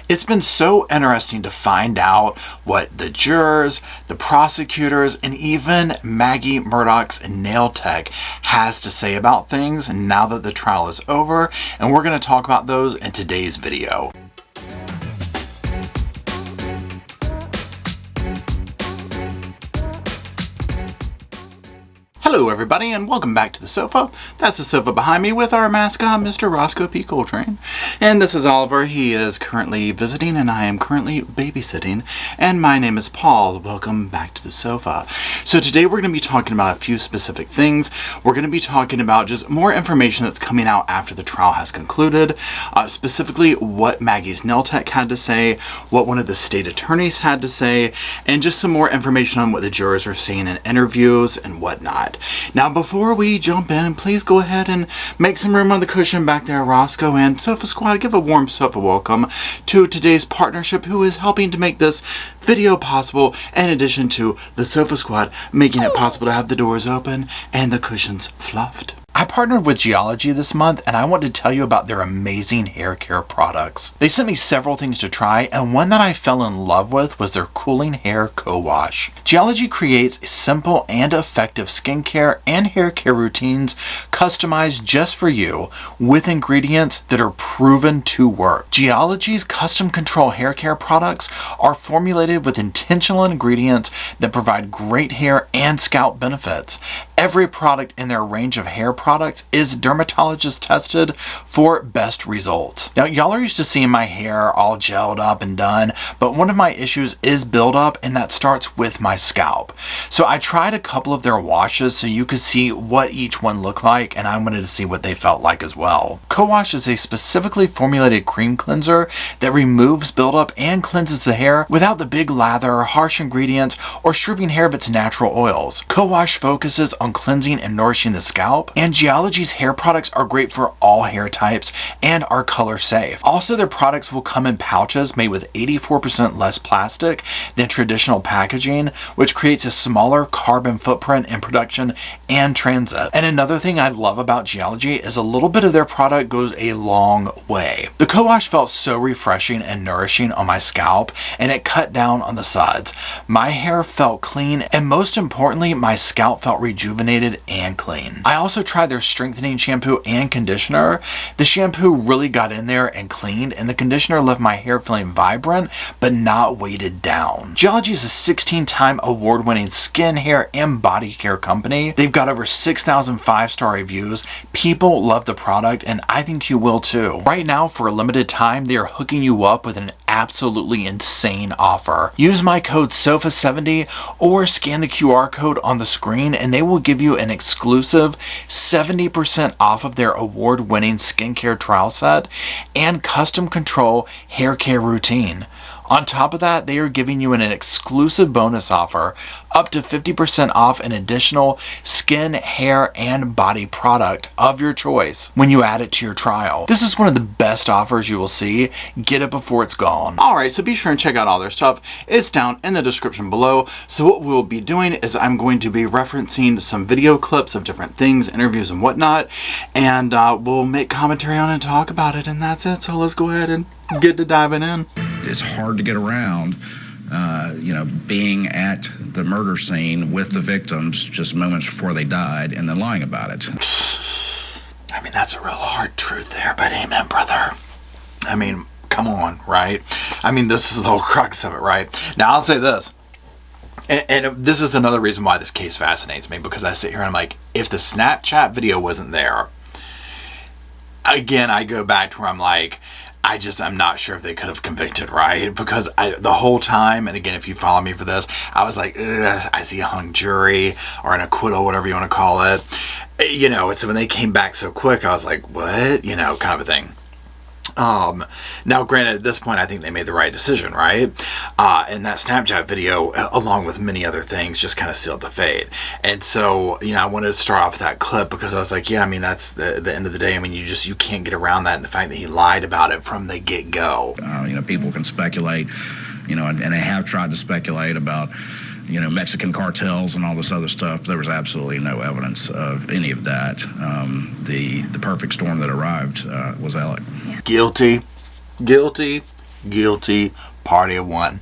It's been so interesting to find out what the jurors, the prosecutors, and even Maggie Murdaugh's nail tech has to say about things now that the trial is over, and we're going to talk about those in today's video. Hello everybody and welcome back to the sofa. That's the sofa behind me with our mascot, Mr. Roscoe P. Coltrane. And this is Oliver. He is currently visiting and I am currently babysitting. And my name is Paul. Welcome back to the sofa. So today we're going to be talking about a few specific things. We're going to be talking about just more information that's coming out after the trial has concluded. Specifically what Maggie's nail tech had to say, what one of the state attorneys had to say, and just some more information on what the jurors are saying in interviews and whatnot. Now, before we jump in, please go ahead and make some room on the cushion back there, Roscoe, and Sofa Squad, give a warm sofa welcome to today's partnership who is helping to make this video possible, in addition to the Sofa Squad making it possible to have the doors open and the cushions fluffed. I partnered with Geology this month and I want to tell you about their amazing hair care products. They sent me several things to try and one that I fell in love with was their Cooling Hair Co-Wash. Geology creates simple and effective skincare and hair care routines customized just for you with ingredients that are proven to work. Geology's custom control hair care products are formulated with intentional ingredients that provide great hair and scalp benefits. Every product in their range of hair products is dermatologist tested for best results. Now, y'all are used to seeing my hair all gelled up and done, but one of my issues is buildup, and that starts with my scalp. So I tried a couple of their washes so you could see what each one looked like, and I wanted to see what they felt like as well. Co-Wash is a specifically formulated cream cleanser that removes buildup and cleanses the hair without the big lather, harsh ingredients, or stripping hair of its natural oils. Co-Wash focuses on cleansing and nourishing the scalp, and Geology's hair products are great for all hair types and are color safe. Also, their products will come in pouches made with 84% less plastic than traditional packaging, which creates a smaller carbon footprint in production and transit. And another thing I love about Geology is a little bit of their product goes a long way. The Co-Wash felt so refreshing and nourishing on my scalp, and it cut down on the suds. My hair felt clean, and most importantly, my scalp felt rejuvenated and clean. I also tried their strengthening shampoo and conditioner. The shampoo really got in there and cleaned, and the conditioner left my hair feeling vibrant but not weighted down. Geology is a 16-time award-winning skin, hair, and body care company. They've got over 6,000 5-star reviews. People love the product, and I think you will too. Right now, for a limited time, they are hooking you up with an absolutely insane offer. Use my code SOFA70 or scan the QR code on the screen and they will give you an exclusive 70% off of their award-winning skincare trial set and custom control hair care routine. On top of that, they are giving you an exclusive bonus offer up to 50% off an additional skin, hair, and body product of your choice when you add it to your trial. This is one of the best offers you will see. Get it before it's gone. Alright, so be sure and check out all their stuff. It's down in the description below. So what we'll be doing is I'm going to be referencing some video clips of different things, interviews and whatnot, and we'll make commentary on it and talk about it, and that's it. So let's go ahead and get to diving in. It's hard to get around, being at the murder scene with the victims just moments before they died and then lying about it. I mean, that's a real hard truth there, but amen, brother. I mean, come on, right? I mean, this is the whole crux of it, right? Now, I'll say this. And this is another reason why this case fascinates me, because I sit here and I'm like, if the Snapchat video wasn't there, again, I go back to where I'm like, I'm not sure if they could have convicted, right? Because the whole time, and again, if you follow me for this, I was like, I see a hung jury or an acquittal, whatever you want to call it. So when they came back so quick, I was like, what? Kind of a thing. Now, granted, at this point, I think they made the right decision, right? And that Snapchat video, along with many other things, just kind of sealed the fate. And so, I wanted to start off with that clip because I was like, yeah, I mean, that's the end of the day. I mean, you can't get around that, and the fact that he lied about it from the get-go. People can speculate, and they have tried to speculate about Mexican cartels and all this other stuff. There was absolutely no evidence of any of that. The perfect storm that arrived was Alec. Guilty. guilty, party of one.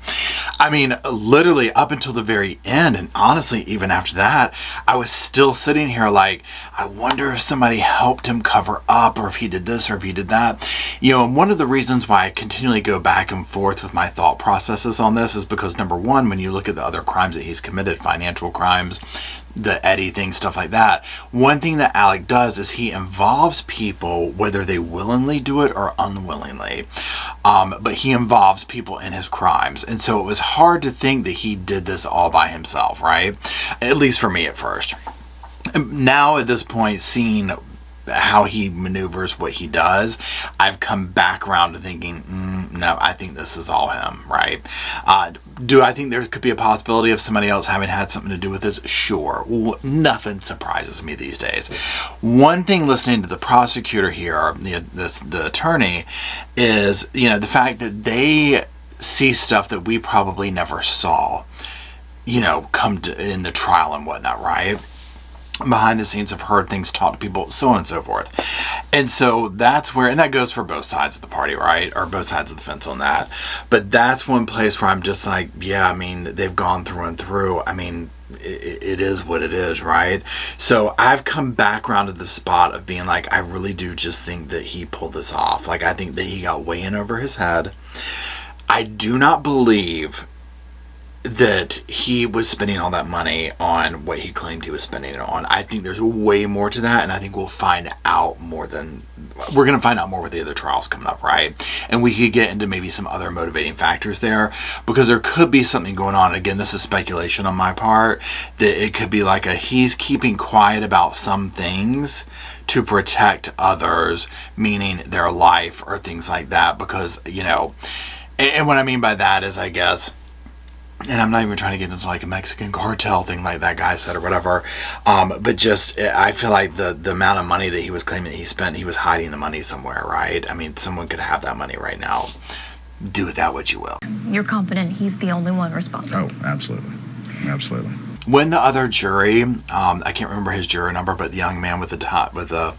I mean, literally up until the very end, and honestly, even after that, I was still sitting here like, I wonder if somebody helped him cover up, or if he did this, or if he did that. You know, and one of the reasons why I continually go back and forth with my thought processes on this is because, number one, when you look at the other crimes that he's committed, financial crimes, the Eddie thing, stuff like that, one thing that Alec does is he involves people, whether they willingly do it or unwillingly, but he involves people in his crimes. And so it was hard to think that he did this all by himself, right? At least for me at first. Now at this point, seeing how he maneuvers what he does, I've come back around to thinking, no, I think this is all him, right? Do I think there could be a possibility of somebody else having had something to do with this? Sure. Nothing surprises me these days. One thing listening to the prosecutor here, the attorney, is, you know, the fact that they see stuff that we probably never saw, you know, come in the trial and whatnot, right? Behind the scenes have heard things, talked to people, so on and so forth. And so that's where, and that goes for both sides of the party, right? Or both sides of the fence on that. But that's one place where I'm just like, yeah, I mean, they've gone through and through. I mean, it is what it is, right? So I've come back around to the spot of being like, I really do just think that he pulled this off. Like, I think that he got way in over his head. I do not believe that he was spending all that money on what he claimed he was spending it on. I think there's way more to that, and I think we'll find out more we're going to find out more with the other trials coming up, right? And we could get into maybe some other motivating factors there, because there could be something going on. Again, this is speculation on my part, that it could be like he's keeping quiet about some things to protect others, meaning their life or things like that, because, you know, and what I mean by that is, I guess, and I'm not even trying to get into like a Mexican cartel thing like that guy said or whatever, but just, I feel like the amount of money that he was claiming that he spent, he was hiding the money somewhere, right? I mean, someone could have that money right now. Do with that what you will. You're confident he's the only one responsible? Oh, absolutely. Absolutely. When the other jury, I can't remember his juror number, but the young man with the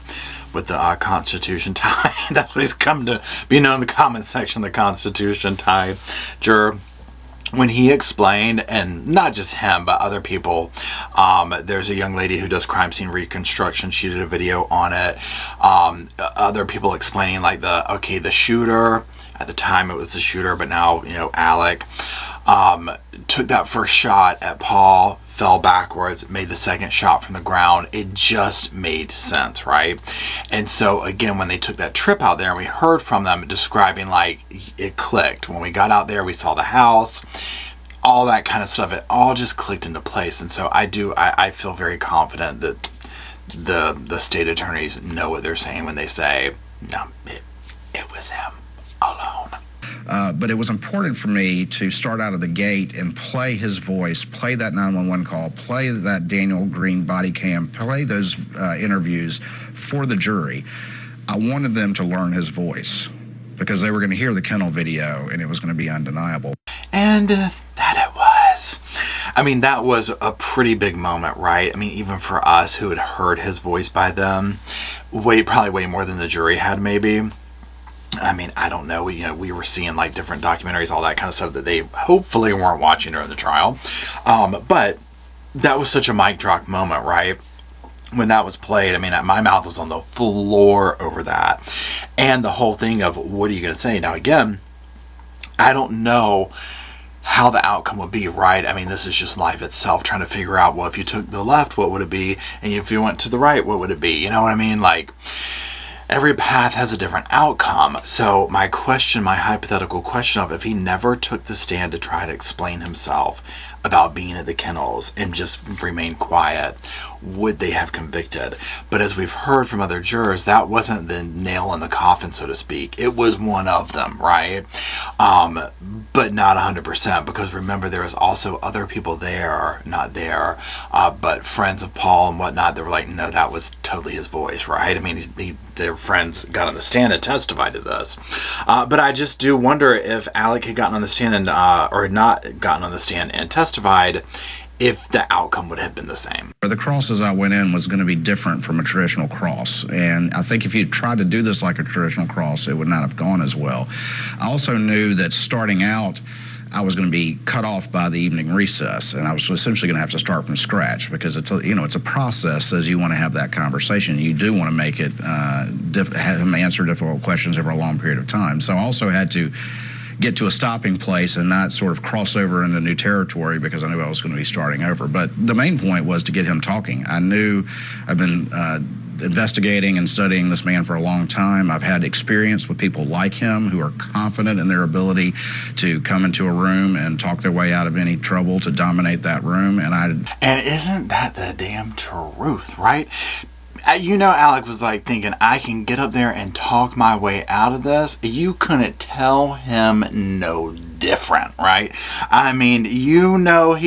Constitution tie, that's what he's come to be known in the comment section, the Constitution tie juror. When he explained, and not just him, but other people, there's a young lady who does crime scene reconstruction. She did a video on it. Other people explaining like the shooter, at the time it was the shooter, but now, you know, Alec, took that first shot at Paul, fell backwards, made the second shot from the ground. It just made sense, right? And so again, when they took that trip out there, and we heard from them describing like it clicked. When we got out there, we saw the house, all that kind of stuff. It all just clicked into place. And so I feel very confident that the state attorneys know what they're saying when they say, no, it was him alone. But it was important for me to start out of the gate and play his voice, play that 911 call, play that Daniel Green body cam, play those interviews for the jury. I wanted them to learn his voice because they were going to hear the kennel video and it was going to be undeniable. And that it was. I mean, that was a pretty big moment, right? I mean, even for us who had heard his voice by then, probably way more than the jury had maybe. I mean, I don't know. We were seeing like different documentaries, all that kind of stuff that they hopefully weren't watching during the trial. But that was such a mic drop moment, right? When that was played, I mean, my mouth was on the floor over that. And the whole thing of, what are you going to say? Now, again, I don't know how the outcome would be, right? I mean, this is just life itself, trying to figure out, well, if you took the left, what would it be? And if you went to the right, what would it be? You know what I mean? Like, every path has a different outcome. So my hypothetical question of, if he never took the stand to try to explain himself about being at the kennels and just remain quiet, would they have convicted? But as we've heard from other jurors, that wasn't the nail in the coffin, so to speak. It was one of them, right? But not 100%, because remember, there was also other people there, not there, but friends of Paul and whatnot, that were like, no, that was totally his voice, right? I mean, their friends got on the stand and testified to this. But I just do wonder if Alec had gotten on the stand and, or not gotten on the stand and testified, if the outcome would have been the same. The cross as I went in was going to be different from a traditional cross. And I think if you tried to do this like a traditional cross, it would not have gone as well. I also knew that starting out, I was going to be cut off by the evening recess, and I was essentially going to have to start from scratch because it's a process as you want to have that conversation. You do want to make it, have him answer difficult questions over a long period of time. So I also had to get to a stopping place and not sort of cross over into new territory because I knew I was going to be starting over. But the main point was to get him talking. I knew I've been investigating and studying this man for a long time. I've had experience with people like him who are confident in their ability to come into a room and talk their way out of any trouble, to dominate that room. And isn't that the damn truth, right? Alec was like thinking, I can get up there and talk my way out of this. You couldn't tell him no different, right? I mean, he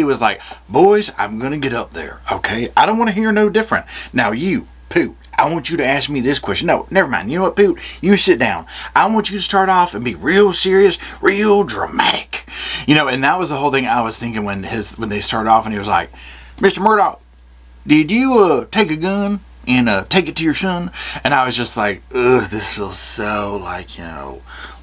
was like, boys, I'm going to get up there, okay? I don't want to hear no different. Now you, Poot, I want you to ask me this question. No, never mind. You know what, Poot? You sit down. I want you to start off and be real serious, real dramatic. And that was the whole thing I was thinking when they started off and he was like, Mr. Murdaugh, did you take a gun and take it to your son? And I was just like, ugh, this feels so like,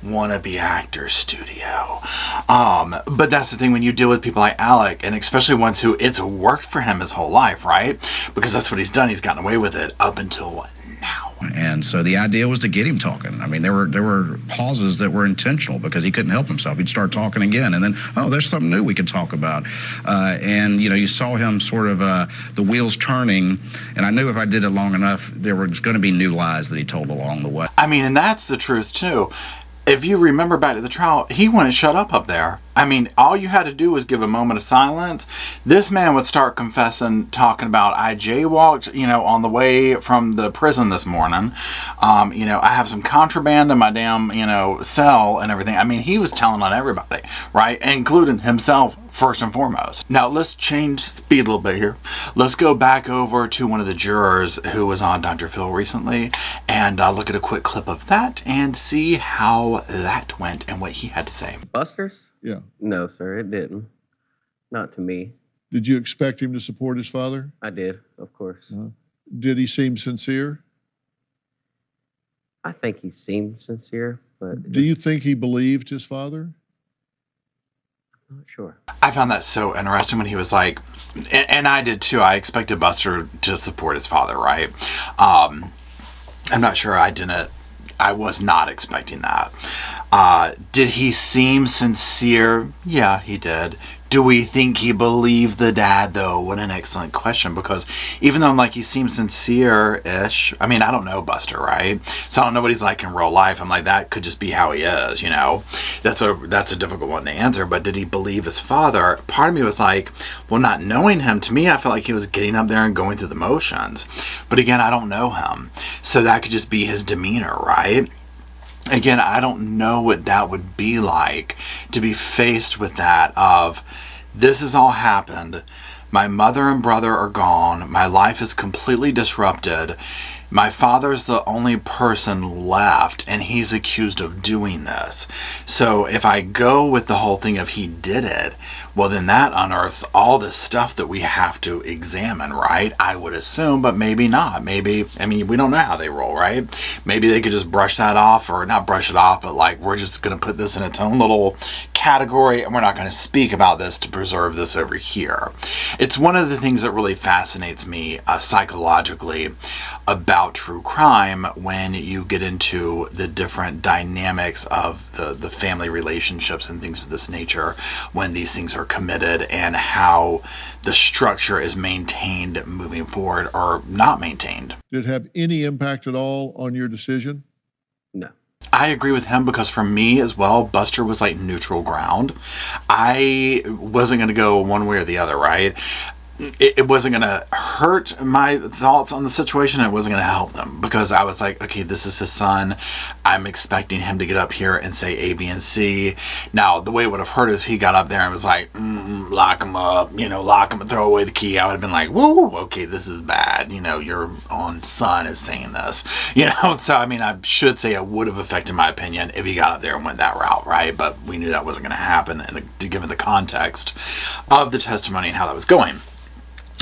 wannabe actor studio. But that's the thing when you deal with people like Alec, and especially ones who it's worked for him his whole life, right? Because that's what he's done. He's gotten away with it up until now. And so the idea was to get him talking. I mean, there were pauses that were intentional because he couldn't help himself. He'd start talking again, and then, oh, there's something new we could talk about. And you saw him sort of the wheels turning, and I knew if I did it long enough, there was going to be new lies that he told along the way. I mean, and that's the truth too. If you remember back to the trial, he wouldn't shut up there. I mean, all you had to do was give a moment of silence. This man would start confessing, talking about, I jaywalked, on the way from the prison this morning. I have some contraband in my damn, cell and everything. I mean, he was telling on everybody, right? Including himself, first and foremost. Now, let's change speed a little bit here. Let's go back over to one of the jurors who was on Dr. Phil recently and look at a quick clip of that and see how that went and what he had to say. Buster's? Yeah. No, sir, it didn't. Not to me. Did you expect him to support his father? I did, of course. Did he seem sincere? I think he seemed sincere, but... Do you think he believed his father? I'm not sure. I found that so interesting when he was like, and I did too, I expected Buster to support his father, right? I'm not sure, I was not expecting that. Did he seem sincere? Yeah, he did. Do we think he believed the dad, though? What an excellent question, because even though he seems sincere-ish, I mean, I don't know Buster, right? So I don't know what he's like in real life. I'm like, that could just be how he is, That's a difficult one to answer, but did he believe his father? Part of me was like, well, not knowing him, to me, I felt like he was getting up there and going through the motions. But again, I don't know him. So that could just be his demeanor, right? Again, I don't know what that would be like to be faced with that of, this has all happened. My mother and brother are gone. My life is completely disrupted. My father's the only person left, and he's accused of doing this. So if I go with the whole thing of he did it, well, then that unearths all this stuff that we have to examine, right? I would assume, but maybe not. Maybe, I mean, we don't know how they roll, right? Maybe they could just brush that off, or not brush it off, but like, we're just going to put this in its own little category, and we're not going to speak about this to preserve this over here. It's one of the things that really fascinates me psychologically about true crime when you get into the different dynamics of the family relationships and things of this nature when these things are committed, and how the structure is maintained moving forward or not maintained. Did it have any impact at all on your decision? No. I agree with him, because for me as well, Buster was like neutral ground. I wasn't going to go one way or the other, right? it wasn't going to hurt my thoughts on the situation. It wasn't going to help them, because I was like, okay, this is his son. I'm expecting him to get up here and say A, B, and C. Now, the way it would have hurt if he got up there and was like, lock him up, lock him and throw away the key. I would have been like, whoa, okay, this is bad. Your own son is saying this, So, I should say it would have affected my opinion if he got up there and went that route, right? But we knew that wasn't going to happen, and given the context of the testimony and how that was going.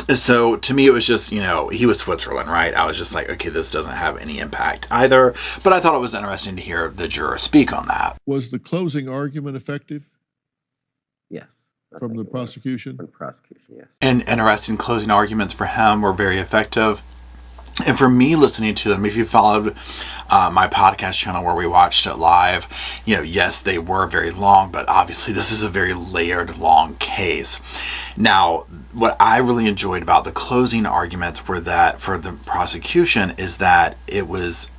So to me, it was just, he was Switzerland, right? I was just like, okay, this doesn't have any impact either. But I thought it was interesting to hear the juror speak on that. Was the closing argument effective Yes. from the prosecution? From the prosecution, yes. And interesting closing arguments for him were very effective. And for me, listening to them, if you followed my podcast channel where we watched it live, yes, they were very long, but obviously this is a very layered, long case. Now, what I really enjoyed about the closing arguments were that for the prosecution is that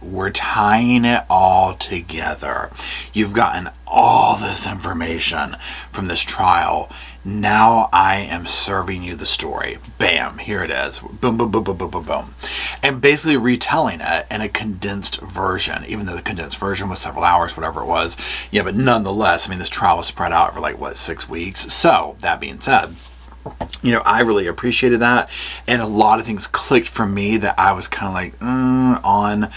we're tying it all together. You've gotten all this information from this trial. Now I am serving you the story. Bam, here it is. Boom, boom, boom, boom, boom, boom, boom. And basically retelling it in a condensed version, even though the condensed version was several hours, whatever it was. Yeah, but nonetheless, this trial was spread out over 6 weeks. So, that being said, I really appreciated that, and a lot of things clicked for me that I was kind of like, on.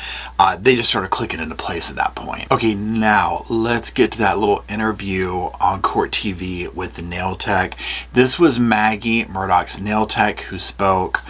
They just started clicking into place at that point. Okay, now let's get to that little interview on Court TV with the nail tech. This was Maggie, Murdaugh's nail tech, who spoke,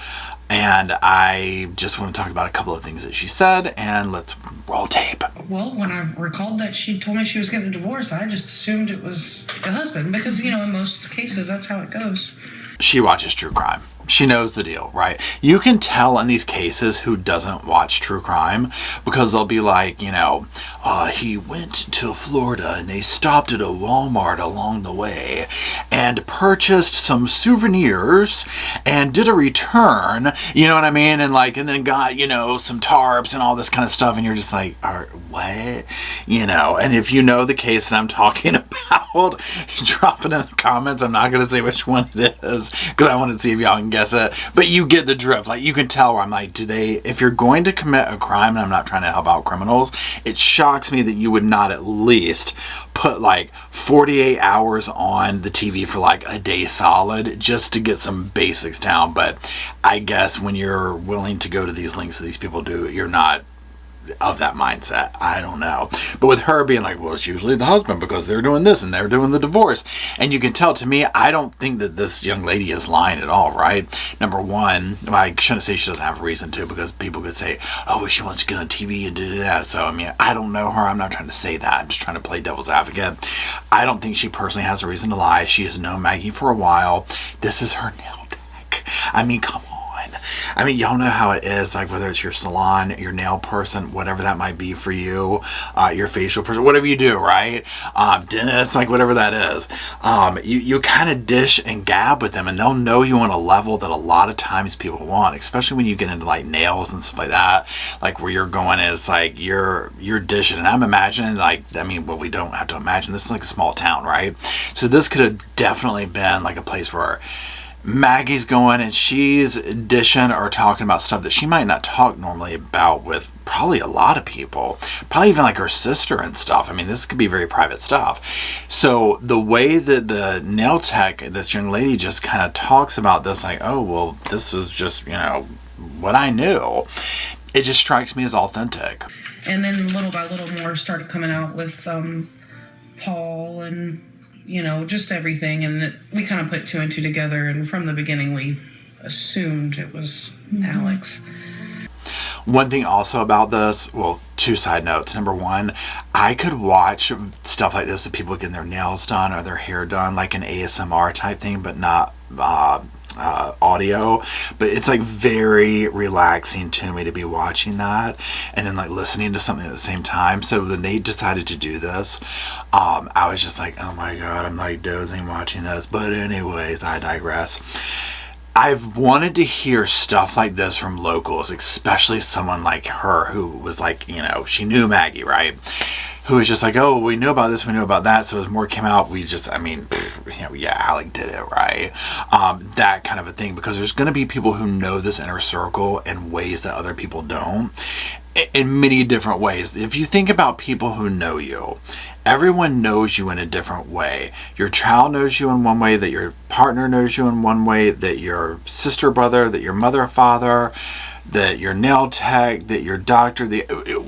and I just want to talk about a couple of things that she said, and let's roll tape. Well, when I recalled that she told me she was getting a divorce, I just assumed it was the husband because, in most cases, that's how it goes. She watches true crime. She knows the deal, right? You can tell in these cases who doesn't watch true crime, because they'll be like, he went to Florida and they stopped at a Walmart along the way and purchased some souvenirs and did a return, you know what I mean? And then got, some tarps and all this kind of stuff. And you're just like, what? And if you know the case that I'm talking about, drop it in the comments. I'm not going to say which one it is, because I want to see if y'all can guess it, but you get the drift. You can tell where I'm like, if you're going to commit a crime, and I'm not trying to help out criminals, it shocks me that you would not at least put 48 hours on the TV for a day solid just to get some basics down. But I guess when you're willing to go to these lengths that these people do, you're not of that mindset. I don't know. But with her being like, well, it's usually the husband because they're doing this and they're doing the divorce. And you can tell, to me, I don't think that this young lady is lying at all, right? Number one, I shouldn't say she doesn't have a reason to, because people could say, oh, well, she wants to get on TV and do that. So, I don't know her. I'm not trying to say that. I'm just trying to play devil's advocate. I don't think she personally has a reason to lie. She has known Maggie for a while. This is her nail tech. Come on. Y'all know how it is, whether it's your salon, your nail person, whatever that might be for you, your facial person, whatever you do, right? Dentist, whatever that is. You kind of dish and gab with them, and they'll know you on a level that a lot of times people want, especially when you get into nails and stuff like that, where you're going and it's you're dishing. And I'm imagining, well, we don't have to imagine, this is a small town, right? So this could have definitely been a place where Maggie's going and she's dishing or talking about stuff that she might not talk normally about with probably a lot of people, probably even her sister and stuff. This could be very private stuff. So the way that the nail tech, this young lady, just kind of talks about this, oh, well, this was just, what I knew, it just strikes me as authentic. And then little by little more started coming out with Paul and just everything, and we kind of put two and two together, and from the beginning we assumed it was Alex. One thing also about this, well, two side notes. Number one, I could watch stuff like this of people getting their nails done or their hair done, like an ASMR type thing, but not audio. But it's very relaxing to me to be watching that and then listening to something at the same time. So when they decided to do this, I was just oh my god, I'm dozing watching this. But anyways, I digress. I've wanted to hear stuff like this from locals, especially someone like her who was she knew Maggie, right? who was just like, oh, we knew about this, we knew about that, so as more came out, yeah, Alec did it, right? That kind of a thing, because there's going to be people who know this inner circle in ways that other people don't, in many different ways. If you think about people who know you, everyone knows you in a different way. Your child knows you in one way, that your partner knows you in one way, that your sister, brother, that your mother, father, that your nail tech, that your doctor,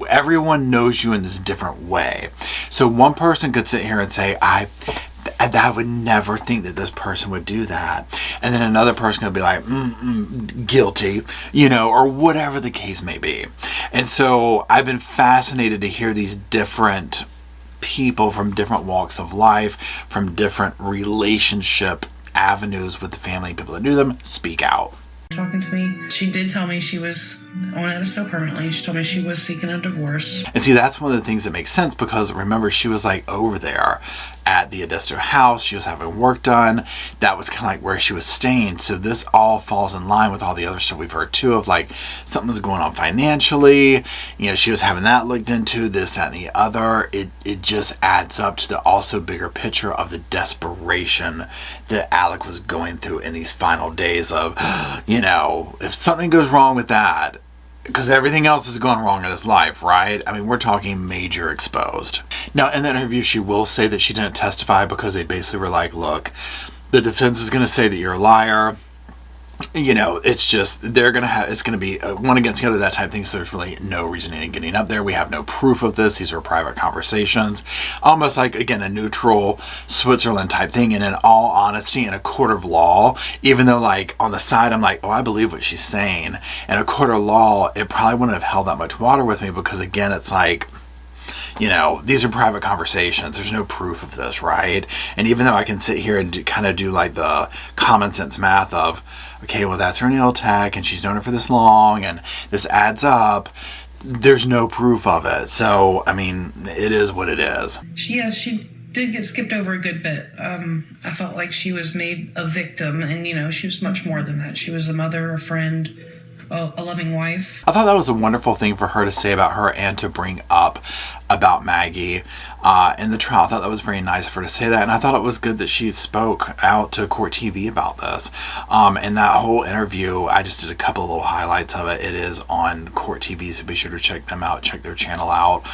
everyone knows you in this different way. So one person could sit here and say, I would never think that this person would do that. And then another person could be like, guilty, or whatever the case may be. And so I've been fascinated to hear these different people from different walks of life, from different relationship avenues with the family, people that knew them, speak out. Talking to me. She did tell me she was on Edisto permanently. She told me she was seeking a divorce. And see, that's one of the things that makes sense, because remember, she was like over there at the Edisto house. She was having work done. That was kind of like where she was staying. So this all falls in line with all the other stuff we've heard too, of like something was going on financially. She was having that looked into, this, that, and the other. It just adds up to the also bigger picture of the desperation that Alec was going through in these final days of, if something goes wrong with that, because everything else has gone wrong in his life, right? I mean, we're talking major exposed. Now, in that interview, she will say that she didn't testify because they basically were like, look, the defense is going to say that you're a liar. It's just, it's going to be one against the other, that type of thing. So there's really no reason in getting up there. We have no proof of this. These are private conversations. Almost like, again, a neutral Switzerland type thing. And in all honesty, in a court of law, even though like on the side, I'm like, oh, I believe what she's saying. In a court of law, it probably wouldn't have held that much water with me, because again, it's like, these are private conversations. There's no proof of this, right? And even though I can sit here and do like the common sense math of, okay, well, that's her nail tech, and she's known her for this long, and this adds up, there's no proof of it. So, I mean, it is what it is. She did get skipped over a good bit. I felt like she was made a victim, and, she was much more than that. She was a mother, a friend, a loving wife. I thought that was a wonderful thing for her to say about her and to bring up about Maggie in the trial. I thought that was very nice for her to say that, and I thought it was good that she spoke out to Court TV about this. And that whole interview, I just did a couple of little highlights of it. It is on Court TV, so be sure to check them out, check their channel out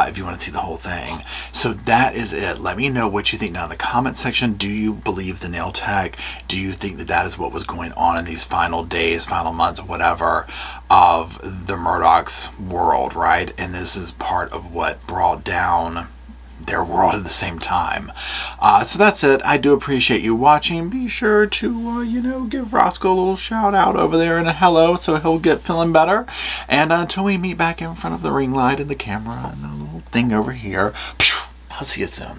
if you want to see the whole thing. So that is it. Let me know what you think down in the comment section. Do you believe the nail tech? Do you think that that is what was going on in these final days, final months, whatever, of the Murdaugh's world, right? And this is part of what brought down their world at the same time. So that's it. I do appreciate you watching. Be sure to, give Roscoe a little shout out over there and a hello, so he'll get feeling better. And until we meet back in front of the ring light and the camera and the little thing over here, I'll see you soon.